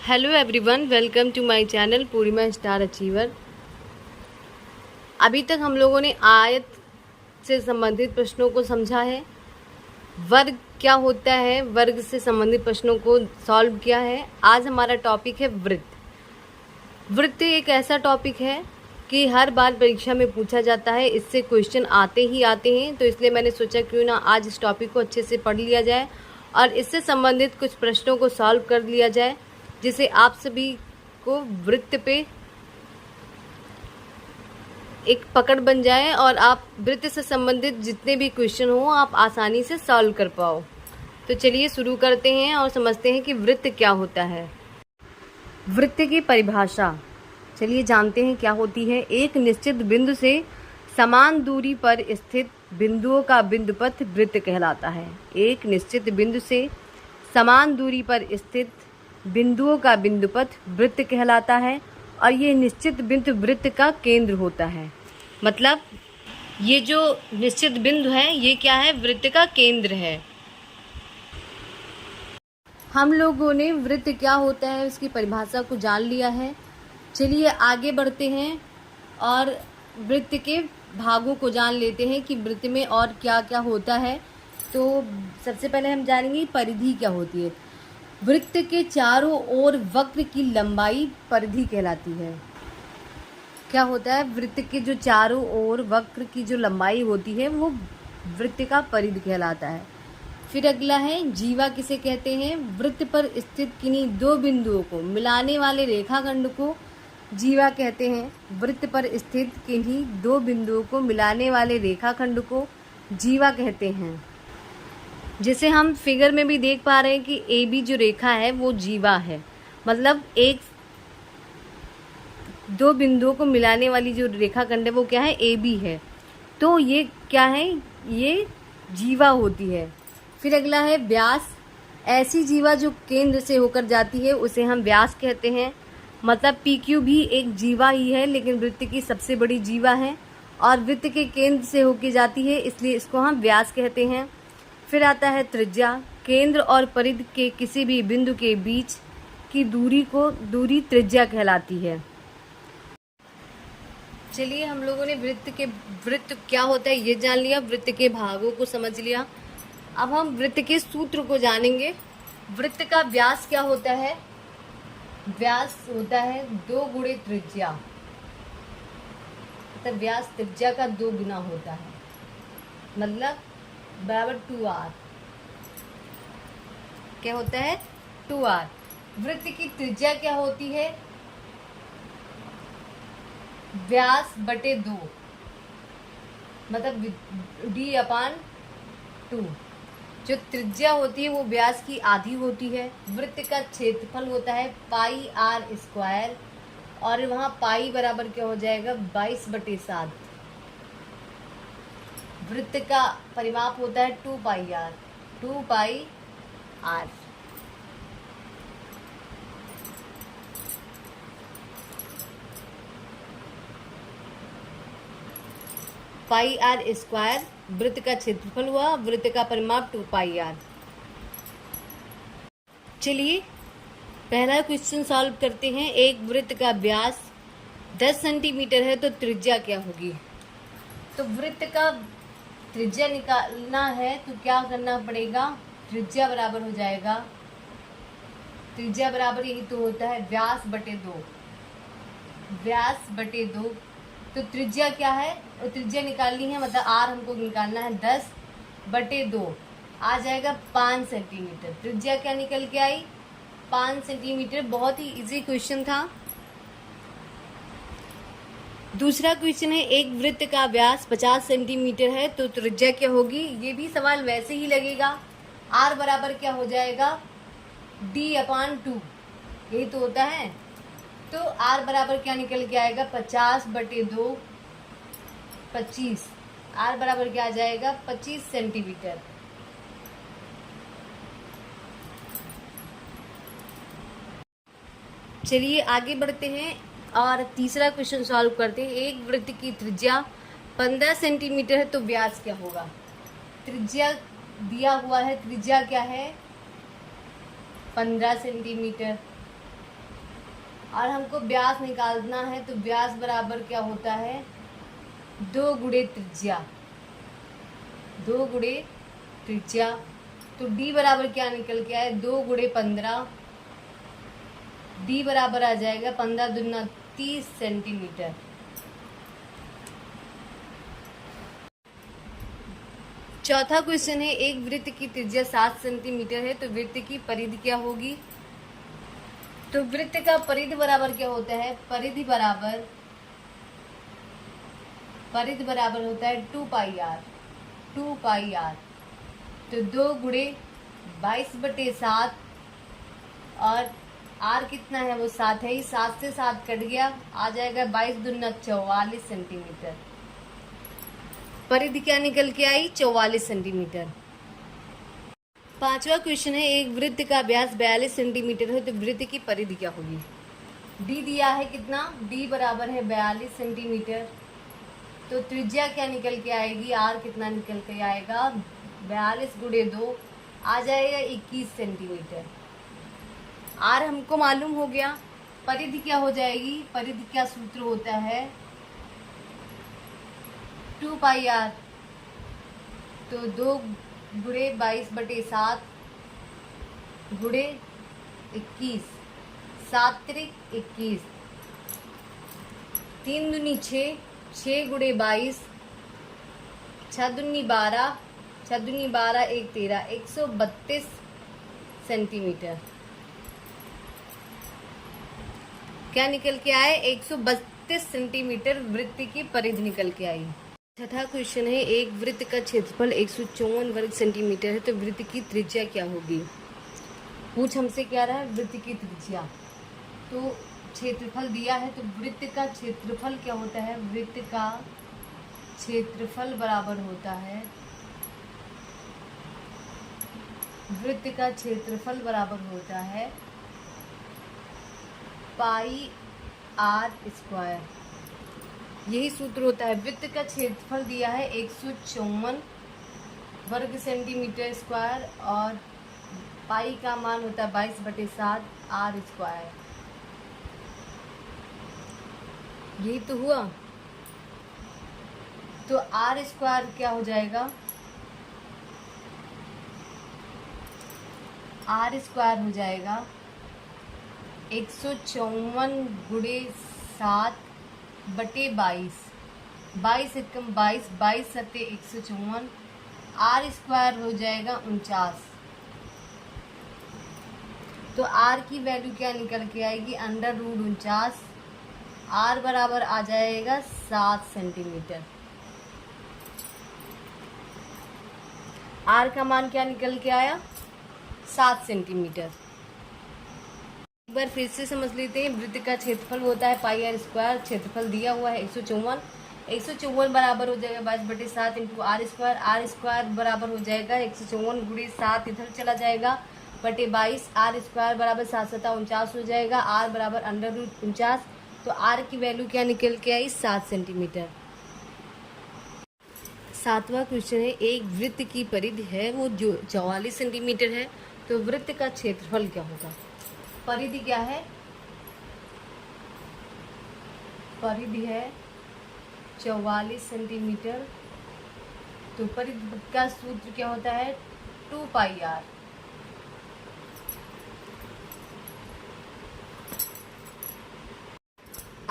Hello everyone, welcome to my channel Purnima star achiever. अभी तक हम लोगों ने आयत से संबंधित प्रश्नों को समझा है, वर्ग क्या होता है, वर्ग से संबंधित प्रश्नों को सॉल्व किया है। आज हमारा टॉपिक है वृत्त। वृत्त एक ऐसा टॉपिक है कि हर बार परीक्षा में पूछा जाता है, इससे क्वेश्चन आते ही आते हैं, तो इसलिए मैंने सोचा क्यों ना आज इस टॉपिक को अच्छे से पढ़ लिया जाए और इससे संबंधित कुछ प्रश्नों को सॉल्व कर लिया जाए, जिससे आप सभी को वृत्त पे एक पकड़ बन जाए और आप वृत्त से संबंधित जितने भी क्वेश्चन हो आप आसानी से सॉल्व कर पाओ। तो चलिए शुरू करते हैं और समझते हैं कि वृत्त क्या होता है। वृत्त की परिभाषा चलिए जानते हैं क्या होती है। एक निश्चित बिंदु से समान दूरी पर स्थित बिंदुओं का बिंदुपथ वृत्त कहलाता है। एक निश्चित बिंदु से समान दूरी पर स्थित बिंदुओं का बिंदुपथ वृत्त कहलाता है और ये निश्चित बिंदु वृत्त का केंद्र होता है। मतलब ये जो निश्चित बिंदु है ये क्या है, वृत्त का केंद्र है। हम लोगों ने वृत्त क्या होता है उसकी परिभाषा को जान लिया है। चलिए आगे बढ़ते हैं और वृत्त के भागों को जान लेते हैं कि वृत्त में और क्या क्या होता है। तो सबसे पहले हम जानेंगे परिधि क्या होती है। वृत्त के चारों ओर वक्र की लंबाई परिधि कहलाती है। क्या होता है, वृत्त के जो चारों ओर वक्र की जो लंबाई होती है वो वृत्त का परिधि कहलाता है। फिर अगला है जीवा किसे कहते हैं। वृत्त पर स्थित किन्हीं दो बिंदुओं को मिलाने वाले रेखाखंड को जीवा कहते हैं। वृत्त पर स्थित किन्हीं दो बिंदुओं को मिलाने वाले रेखाखंड को जीवा कहते हैं। जैसे हम फिगर में भी देख पा रहे हैं कि ए बी जो रेखा है वो जीवा है, मतलब एक दो बिंदुओं को मिलाने वाली जो रेखाखंड है वो क्या है, ए बी है। तो ये क्या है, ये जीवा होती है। फिर अगला है व्यास। ऐसी जीवा जो केंद्र से होकर जाती है उसे हम व्यास कहते हैं। मतलब पी क्यू भी एक जीवा ही है लेकिन वृत्त की सबसे बड़ी जीवा है और वृत्त के केंद्र से होकर जाती है, इसलिए इसको हम व्यास कहते हैं। फिर आता है त्रिज्या। केंद्र और परिधि के किसी भी बिंदु के बीच की दूरी त्रिज्या कहलाती है। चलिए हम लोगों ने वृत्त क्या होता है ये जान लिया, वृत्त के भागों को समझ लिया। अब हम वृत्त के सूत्र को जानेंगे। वृत्त का व्यास क्या होता है, व्यास होता है 2 गुणे त्रिज्या। मतलब व्यास त्रिज्या का 2 गुना होता है, मतलब बराबर 2r। क्या होता है, 2r। वृत्त की त्रिज्या क्या होती है, व्यास बटे 2, मतलब d/2। जो त्रिज्या होती है वो व्यास की आधी होती है। वृत्त का क्षेत्रफल होता है πr² और वहाँ पाई बराबर क्या हो जाएगा, 22/7। वृत्त का परिमाप होता है 2πr। 2πr πr² वृत्त का क्षेत्रफल हुआ, वृत्त का परिमाप 2πr। चलिए पहला क्वेश्चन सॉल्व करते हैं। एक वृत्त का व्यास 10 सेंटीमीटर है तो त्रिज्या क्या होगी। तो वृत्त का त्रिज्या निकालना है तो क्या करना पड़ेगा, त्रिज्या बराबर हो जाएगा, त्रिज्या बराबर यही तो होता है व्यास बटे 2। व्यास बटे 2 तो त्रिज्या क्या है, और त्रिज्या निकालनी है मतलब आर हमको निकालना है 10/2 आ जाएगा 5 सेंटीमीटर। त्रिज्या क्या निकल के आई, 5 सेंटीमीटर। बहुत ही इजी क्वेश्चन था। दूसरा क्वेश्चन है एक वृत्त का व्यास 50 सेंटीमीटर है तो त्रिज्या क्या होगी। ये भी सवाल वैसे ही लगेगा, r बराबर क्या हो जाएगा, d/2, यही तो होता है। तो r बराबर क्या निकल के आएगा, 50/2 25। r बराबर क्या आ जाएगा, 25 सेंटीमीटर। चलिए आगे बढ़ते हैं और तीसरा क्वेश्चन सॉल्व करते हैं। एक वृत्त की त्रिज्या 15 सेंटीमीटर है तो व्यास क्या होगा। त्रिज्या दिया हुआ है, त्रिज्या क्या है, 15 सेंटीमीटर। और हमको व्यास निकालना है, तो व्यास बराबर क्या होता है, 2 गुणे त्रिज्या, 2 गुणे त्रिज्या। तो डी बराबर क्या निकल के आए, 2 गुणे 15, डी बराबर आ जाएगा 15 दूना 30 सेंटीमीटर। चौथा क्वेश्चन है, एक वृत्त की त्रिज्या 7 सेंटीमीटर है, तो वृत्त की परिधि क्या होगी। तो वृत्त का परिधि बराबर क्या होता है, परिधि बराबर होता है 2 पाई आर, 2 पाई आर। तो 2 गुणे 22/7 और आर कितना है, वो 7 है ही, 7 से 7 कट गया, आ जाएगा 22 दूना 44 सेंटीमीटर। परिधि क्या निकल के आई, 44 सेंटीमीटर। पांचवा क्वेश्चन है, एक वृत्त का व्यास 42 सेंटीमीटर है, तो वृत्त की परिधि क्या होगी। डी दिया है कितना, डी बराबर है 42 सेंटीमीटर। तो त्रिज्या क्या निकल के आएगी, आर कितना निकल के आएगा, 42 गुणे 2 आ जाएगा 21 सेंटीमीटर। आर हमको मालूम हो गया। परिधि क्या हो जाएगी, परिधि क्या सूत्र होता है, 2 पाई आर। तो 2 गुणे 22/7 गुणे 21, 7 त्रिक 21, 3 दूनी 6, 6 गुणे 22, 6 दूनी 12, 6 दूनी 12 1 13, 132 सेंटीमीटर। क्या निकल के आए, 132 सेंटीमीटर वृत्त की परिधि निकल के आई। छठा क्वेश्चन है, एक वृत्त का क्षेत्रफल 154 वर्ग सेंटीमीटर है, तो वृत्त की त्रिज्या क्या होगी। पूछ हमसे क्या रहा है, वृत्त की त्रिज्या। तो क्षेत्रफल दिया है, तो वृत्त का क्षेत्रफल क्या होता है, वृत्त का क्षेत्रफल बराबर होता है, वृत्त का क्षेत्रफल बराबर होता है पाई आर स्क्वायर। यही सूत्र होता है। वृत्त का क्षेत्रफल दिया है 154 वर्ग सेंटीमीटर स्क्वायर और पाई का मान होता है 22/7 आर स्क्वायर। यही तो हुआ। तो आर स्क्वायर क्या हो जाएगा, आर स्क्वायर हो जाएगा 154 गुणे 7 बटे 22, 22 एकम 22, 22 सत्ते 154, आर स्क्वायर हो जाएगा 49। तो आर की वैल्यू क्या निकल के आएगी, √49। आर बराबर आ जाएगा 7 सेंटीमीटर। आर का मान क्या निकल के आया, 7 सेंटीमीटर। एक बार फिर से समझ लेते हैं। वृत्त का क्षेत्रफल होता है पाई आर स्क्वायर। क्षेत्रफल दिया हुआ है 154, 154 बराबर हो जाएगा 22/7 into R square. R square बराबर हो जाएगा 154 गुणे 7 इधर चला जाएगा बटे 22। आर स्क्वायर बराबर 7 सत्ता 49 हो जाएगा। आर बराबर √49। तो आर की वैल्यू क्या निकल के आई, 7 सेंटीमीटर। सातवां क्वेश्चन है, एक वृत्त की परिधि है वो जो 44 सेंटीमीटर है, तो वृत्त का क्षेत्रफल क्या होगा। परिधि क्या है, परिधि है 44 सेंटीमीटर। तो परिधि का सूत्र क्या होता है, 2 पाई आर।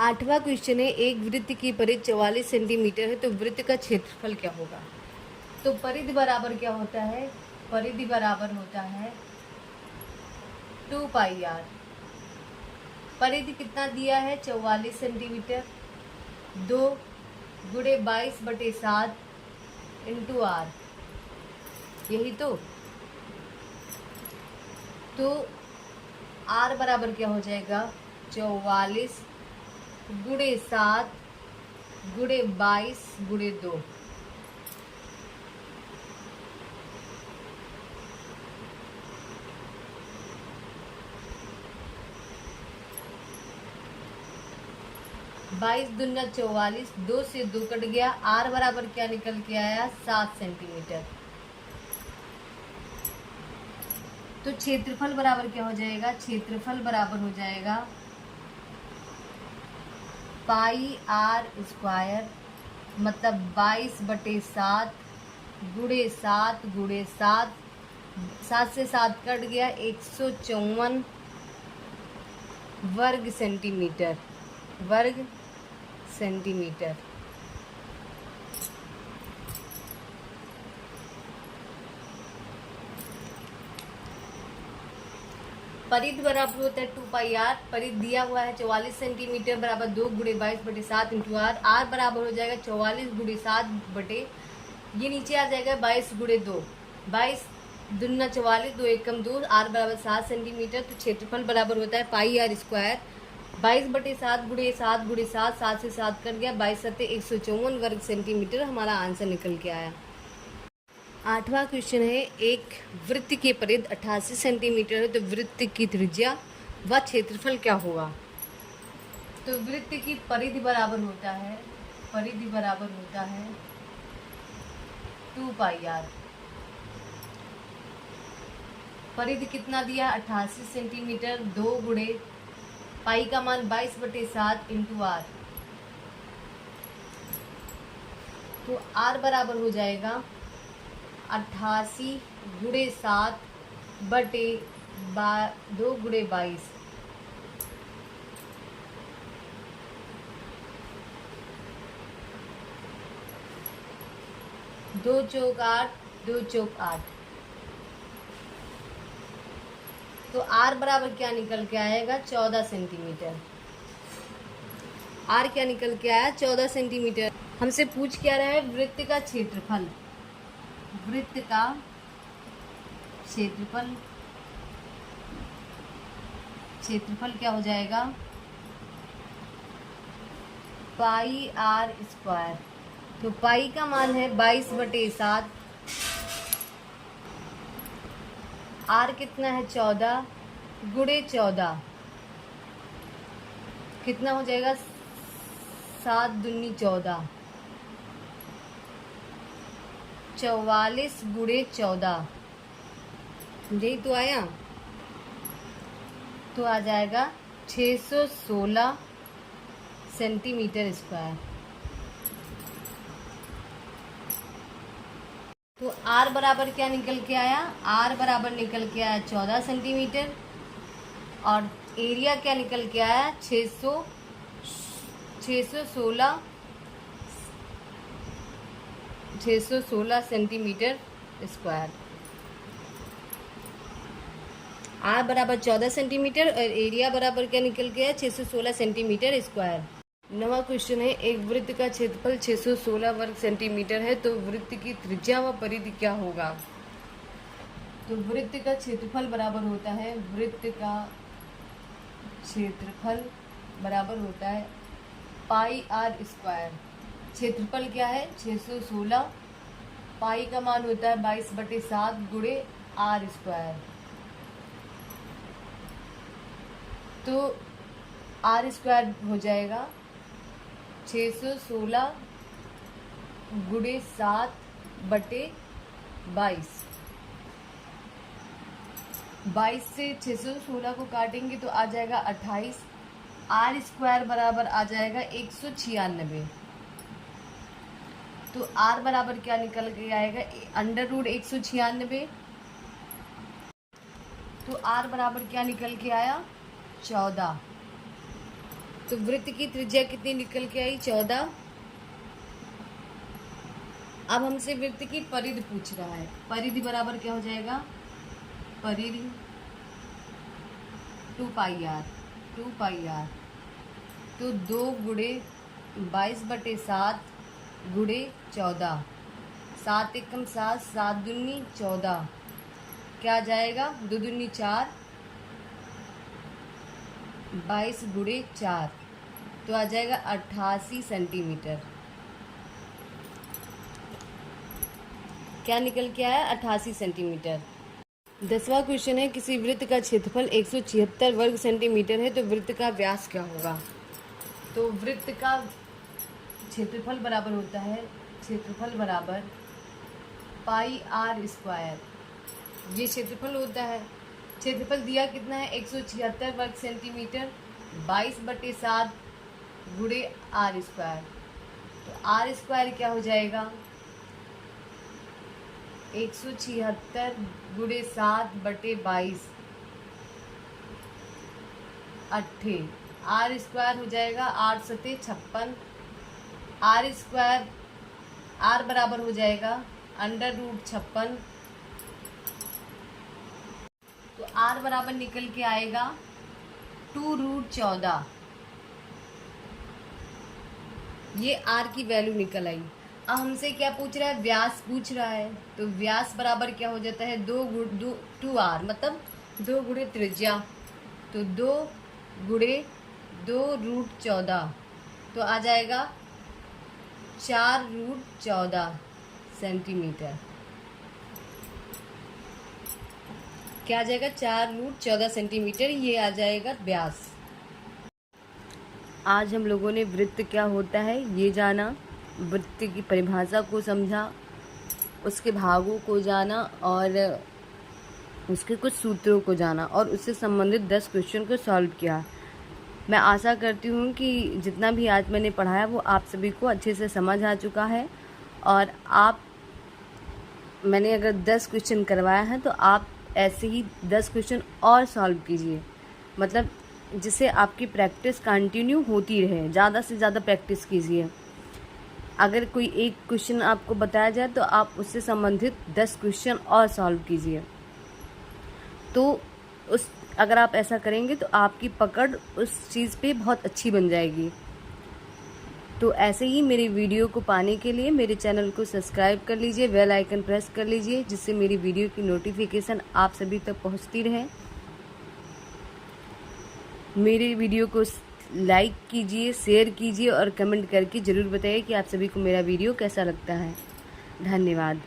आठवां क्वेश्चन है, एक वृत्त की परिधि 44 सेंटीमीटर है, तो वृत्त का क्षेत्रफल क्या होगा। तो परिधि बराबर क्या होता है, परिधि बराबर होता है 2 पाई आर। परिधि कितना दिया है, 44 सेंटीमीटर। 2 गुणे 22/7 इंटू आर, यही तो आर बराबर क्या हो जाएगा, 44 गुणे 7 गुणे 22 गुणे 2। बाईस दूना 44, 2 से 2 कट गया। आर बराबर क्या निकल के आया, 7 सेंटीमीटर। तो क्षेत्रफल बराबर क्या हो जाएगा, क्षेत्रफल बराबर हो जाएगा पाई आर स्क्वायर मतलब 22/7 गुणे 7 गुणे 7, 7 से 7 कट गया, 154 वर्ग सेंटीमीटर, वर्ग सेंटीमीटर। परिधि बराबर होता है 2πr। परिधि दिया हुआ है 44 सेंटीमीटर बराबर 2 गुणे 22/7 इंटू आर। आर बराबर हो जाएगा 44 गुणे 7 बटे, ये नीचे आ जाएगा 22 गुणे 2, 22 दूना 44, 2 एकम 2, आर बराबर 7 सेंटीमीटर। तो क्षेत्रफल बराबर होता है पाई आर स्क्वायर 22/7 गुणे 7 गुणे 7, 7 से 7 कट गया, 22×7 = 154 वर्ग सेंटीमीटर हमारा आंसर निकल के आया। 8वां क्वेश्चन है, एक वृत्त की परिधि 88 सेंटीमीटर है, तो वृत्त की त्रिज्या व क्षेत्रफल क्या होगा? तो वृत्त की परिधि बराबर होता है, परिधि बराबर होता है 2πr। परिधि कितना दिया? 88 सेंटीमीटर, 2 गुणे पाई का मान 22/7 इंटू आर। तो आर बराबर हो जाएगा 88 गुणे 7 बटे 2 गुणे 22। दो चौक 8, 2 चौक 8। तो आर बराबर क्या निकल के आएगा? 14 सेंटीमीटर। आर क्या निकल के आया? 14 सेंटीमीटर। हमसे पूछ क्या रहा है? वृत्त का क्षेत्रफल, वृत्त का क्षेत्रफल, क्षेत्रफल क्या हो जाएगा? पाई आर स्क्वायर। तो पाई का मान है 22/7, आर कितना है? 14 गुणे 14 कितना हो जाएगा? 7 दूनी 14, 44 गुणे 14, यही तो आया। तो आ जाएगा 616 सेंटीमीटर स्क्वायर। तो आर बराबर क्या निकल के आया? आर बराबर निकल के आया 14 सेंटीमीटर, और एरिया क्या निकल के आया? 616 सेंटीमीटर स्क्वायर। आर बराबर 14 सेंटीमीटर और एरिया बराबर क्या निकल गया? 616 सेंटीमीटर स्क्वायर। 9वां क्वेश्चन है, एक वृत्त का क्षेत्रफल 616 वर्ग सेंटीमीटर है, तो वृत्त की त्रिज्या व परिधि क्या होगा? तो वृत्त का क्षेत्रफल बराबर होता है, वृत्त का क्षेत्रफल बराबर होता है पाई आर स्क्वायर। क्षेत्रफल क्या है? 616, पाई का मान होता है 22/7 गुणे आर स्क्वायर। तो आर स्क्वायर हो जाएगा 616 गुणे 7/22। 22 से 616 को काटेंगे तो आ जाएगा 28। आर स्क्वायर बराबर आ जाएगा 196। तो आर बराबर क्या निकल के आएगा? √196। तो आर बराबर क्या निकल के आया? 14। तो वृत्त की त्रिज्या कितनी निकल के आई? 14। अब हमसे वृत्त की परिधि पूछ रहा है। परिधि बराबर क्या हो जाएगा? परिधि 2πr। तो 2 गुणे 22/7 गुणे 14, 7 एकम 7, 7 दूनी 14, क्या आ जाएगा? 2 दूनी 4, 22 गुणे 4, तो आ जाएगा 88 सेंटीमीटर। क्या निकल के आया? 88 सेंटीमीटर। 10वां क्वेश्चन है, किसी वृत्त का क्षेत्रफल 176 वर्ग सेंटीमीटर है, तो वृत्त का व्यास क्या होगा? तो वृत्त का क्षेत्रफल बराबर होता है, क्षेत्रफल बराबर पाई आर स्क्वायर। ये क्षेत्रफल होता है। क्षेत्रफल दिया कितना है? 176 वर्ग सेंटीमीटर, 22/7 गुणे आर स्क्वायर। तो आर स्क्वायर क्या हो जाएगा, 176 गुणे 7/22 अट्ठे। आर स्क्वायर हो जाएगा 8 सते 56। आर स्क्वायर आर बराबर हो जाएगा √56। तो आर बराबर निकल के आएगा 2√14। ये आर की वैल्यू निकल आई। अब हमसे क्या पूछ रहा है, व्यास पूछ रहा है। तो व्यास बराबर क्या हो जाता है, 2 मतलब 2 गुणे त्रिज्या। तो 2 गुणे 2√14 तो आ जाएगा 4√14 सेंटीमीटर। क्या आ जाएगा, 4√14 सेंटीमीटर। ये आ जाएगा व्यास। आज हम लोगों ने वृत्त क्या होता है ये जाना, वृत्त की परिभाषा को समझा, उसके भागों को जाना और उसके कुछ सूत्रों को जाना और उससे संबंधित 10 क्वेश्चन को सॉल्व किया। मैं आशा करती हूँ कि जितना भी आज मैंने पढ़ाया वो आप सभी को अच्छे से समझ आ चुका है। और मैंने अगर 10 क्वेश्चन करवाया है तो आप ऐसे ही 10 क्वेश्चन और सॉल्व कीजिए, मतलब जिससे आपकी प्रैक्टिस कंटिन्यू होती रहे। ज़्यादा से ज़्यादा प्रैक्टिस कीजिए। अगर कोई एक क्वेश्चन आपको बताया जाए तो आप उससे संबंधित 10 क्वेश्चन और सॉल्व कीजिए। तो अगर आप ऐसा करेंगे तो आपकी पकड़ उस चीज़ पे बहुत अच्छी बन जाएगी। तो ऐसे ही मेरी वीडियो को पाने के लिए मेरे चैनल को सब्सक्राइब कर लीजिए, बेल आइकन प्रेस कर लीजिए, जिससे मेरी वीडियो की नोटिफिकेशन आप सभी तक पहुंचती रहे। मेरे वीडियो को लाइक कीजिए, शेयर कीजिए और कमेंट करके ज़रूर बताइए कि आप सभी को मेरा वीडियो कैसा लगता है। धन्यवाद।